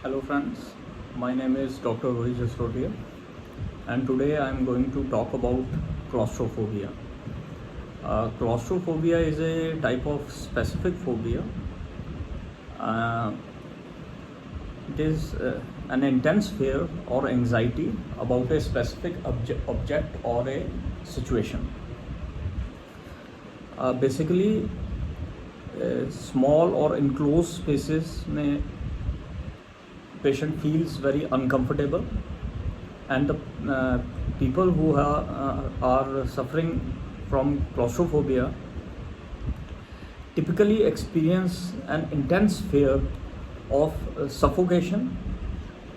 Hello friends, my name is Dr. CLAUSTROPHOBIA and today I am going to talk about claustrophobia. Claustrophobia is a type of specific phobia. Uh, it is an intense fear or anxiety about a specific object or a situation. Basically, small or enclosed spaces may patient feels very uncomfortable, and the people who are suffering from claustrophobia typically experience an intense fear of suffocation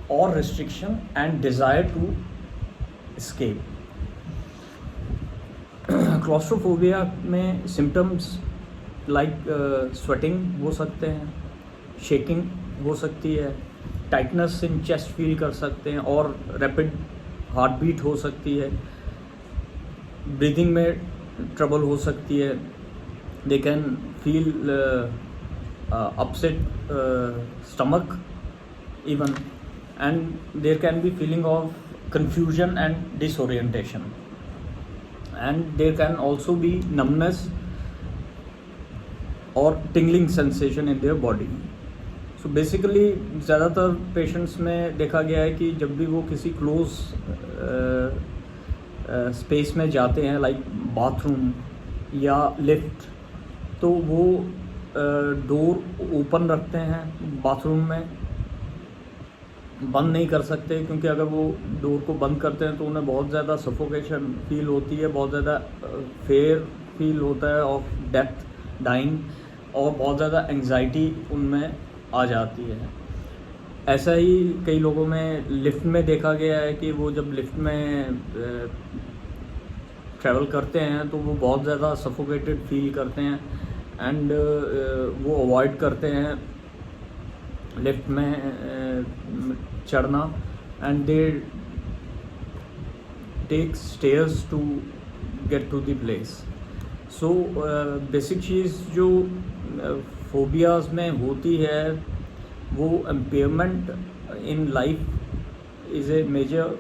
or restriction and desire to escape. Claustrophobia में symptoms like sweating हो सकते हैं, shaking हो सकती है, tightness in chest feel कर सकते हैं और रैपिड हार्ट बीट हो सकती है, ब्रीदिंग में ट्रबल हो सकती है, they can feel upset stomach even, and there can be feeling of confusion and disorientation, and there can also be numbness or tingling sensation in their body. So basically ज़्यादातर patients में देखा गया है कि जब भी वो किसी क्लोज स्पेस में जाते हैं लाइक बाथरूम या लिफ्ट, तो वो डोर ओपन रखते हैं, बाथरूम में बंद नहीं कर सकते, क्योंकि अगर वो डोर को बंद करते हैं तो उन्हें बहुत ज़्यादा सफोकेशन फील होती है, बहुत ज़्यादा फेयर फील होता है ऑफ डेथ, डाइंग, और बहुत ज़्यादा एंग्जाइटी उनमें आ जाती है. ऐसा ही कई लोगों में लिफ्ट में देखा गया है कि वो जब लिफ्ट में ट्रैवल करते हैं तो वो बहुत ज़्यादा सफोकेटेड फील करते हैं, एंड वो अवॉइड करते हैं लिफ्ट में चढ़ना, and they take stairs to get to the place. So basic चीज़ जो फोबियाज में होती है वो impairment in life is a major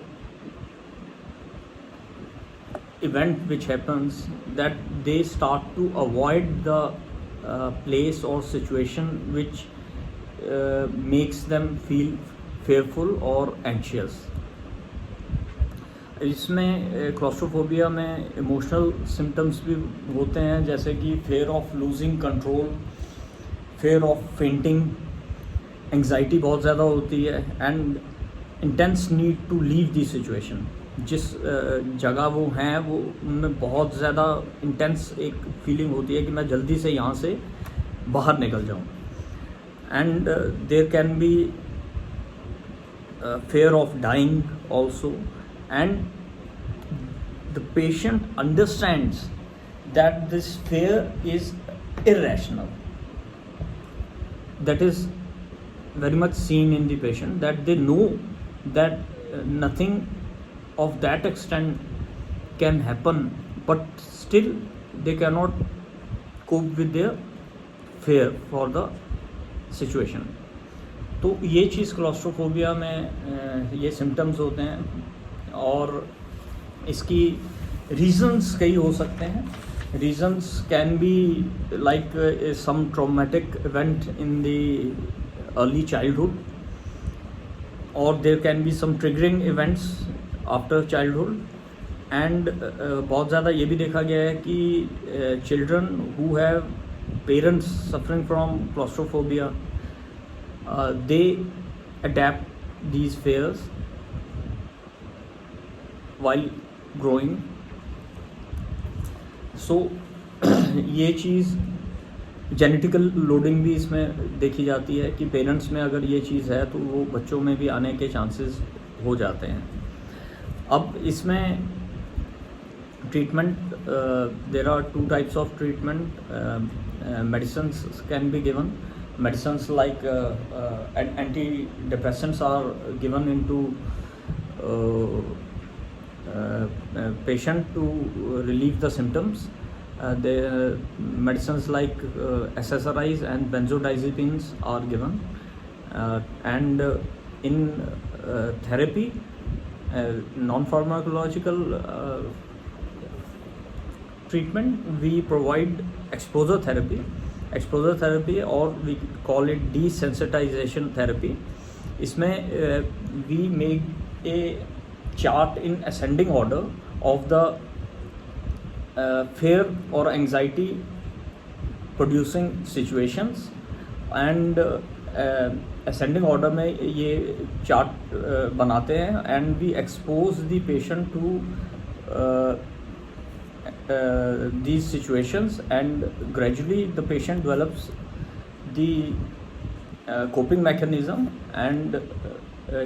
event which happens that they start to avoid the place or situation which makes them feel fearful or anxious. इसमें claustrophobia में emotional symptoms भी होते हैं, जैसे कि fear of losing control, fear of fainting, anxiety बहुत ज़्यादा होती है, and intense need to leave the situation. जिस जगह वो हैं वो उनमें बहुत ज़्यादा इंटेंस एक फीलिंग होती है कि मैं जल्दी से यहाँ से बाहर निकल जाऊँ. And there can be fear of dying also, and the patient understands that this fear is irrational. That is very much seen in the patient, that they know that nothing of that extent can happen, but still they cannot cope with their fear for the situation. तो ये चीज़ claustrophobia में ये symptoms होते हैं, और इसकी reasons कई हो सकते हैं. Reasons can be like some traumatic event in the early childhood, और there can be some triggering events after childhood. And बहुत ज़्यादा ये भी देखा गया है कि children who have parents suffering from claustrophobia, they adapt these fears while growing. So ये चीज़ जेनेटिकल लोडिंग भी इसमें देखी जाती है कि पेरेंट्स में अगर ये चीज़ है तो वो बच्चों में भी आने के चांसेस हो जाते हैं. अब इसमें treatment, there are 2 types of treatment. Medicines can be given. Medicines like antidepressants are given into patient to relieve the symptoms. The medicines like SSRIs and benzodiazepines are given, and in therapy, non-pharmacological treatment, we provide exposure therapy, or we call it desensitization therapy. इसमें we make a chart in ascending order of the fear or anxiety producing situations, and ascending order में ये chart बनाते हैं, and we expose the patient to these situations, and gradually the patient develops the coping mechanism, and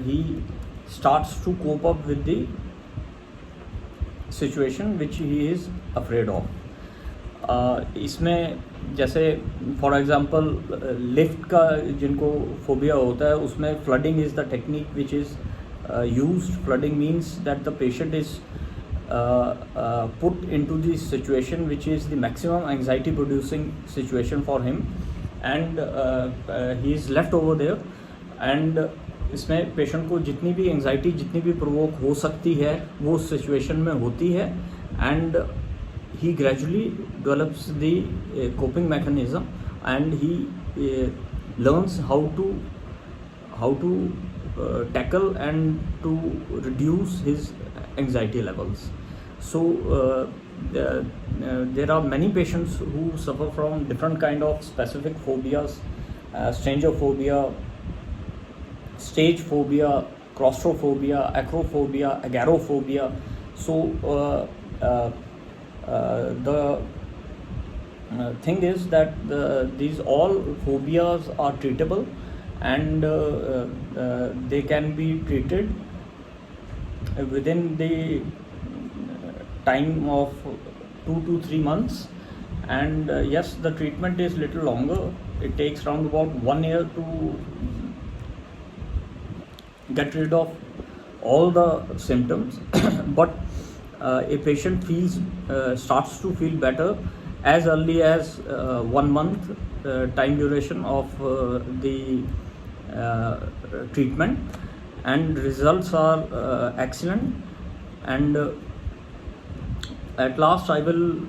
he starts to cope up with the situation which he is afraid of. इसमें जैसे for example lift का जिनको phobia होता है, उसमें flooding is the technique which is used. Flooding means that the patient is put into the situation which is the maximum anxiety producing situation for him, and he is left over there, and इसमें patient को जितनी भी anxiety, जितनी भी provoke हो सकती है, वो उस सिचुएशन में होती है, and he gradually develops the coping mechanism, and he learns how to tackle and to reduce his anxiety levels. So there are many patients who suffer from different kind of specific phobias, strangerphobia, stage phobia, claustrophobia, acrophobia, agoraphobia. So the thing is that these all phobias are treatable, and they can be treated within the time of 2 to 3 months, and yes, the treatment is little longer. It takes around about 1 year to get rid of all the symptoms but a patient starts to feel better as early as 1 month time duration of the treatment, and results are excellent. And at last I will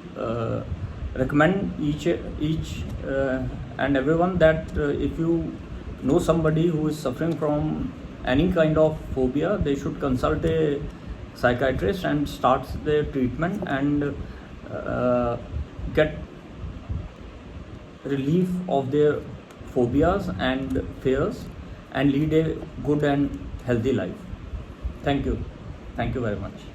recommend each and everyone that if you know somebody who is suffering from any kind of phobia, they should consult a psychiatrist and start their treatment, and get relief of their phobias and fears, and lead a good and healthy life. Thank you very much.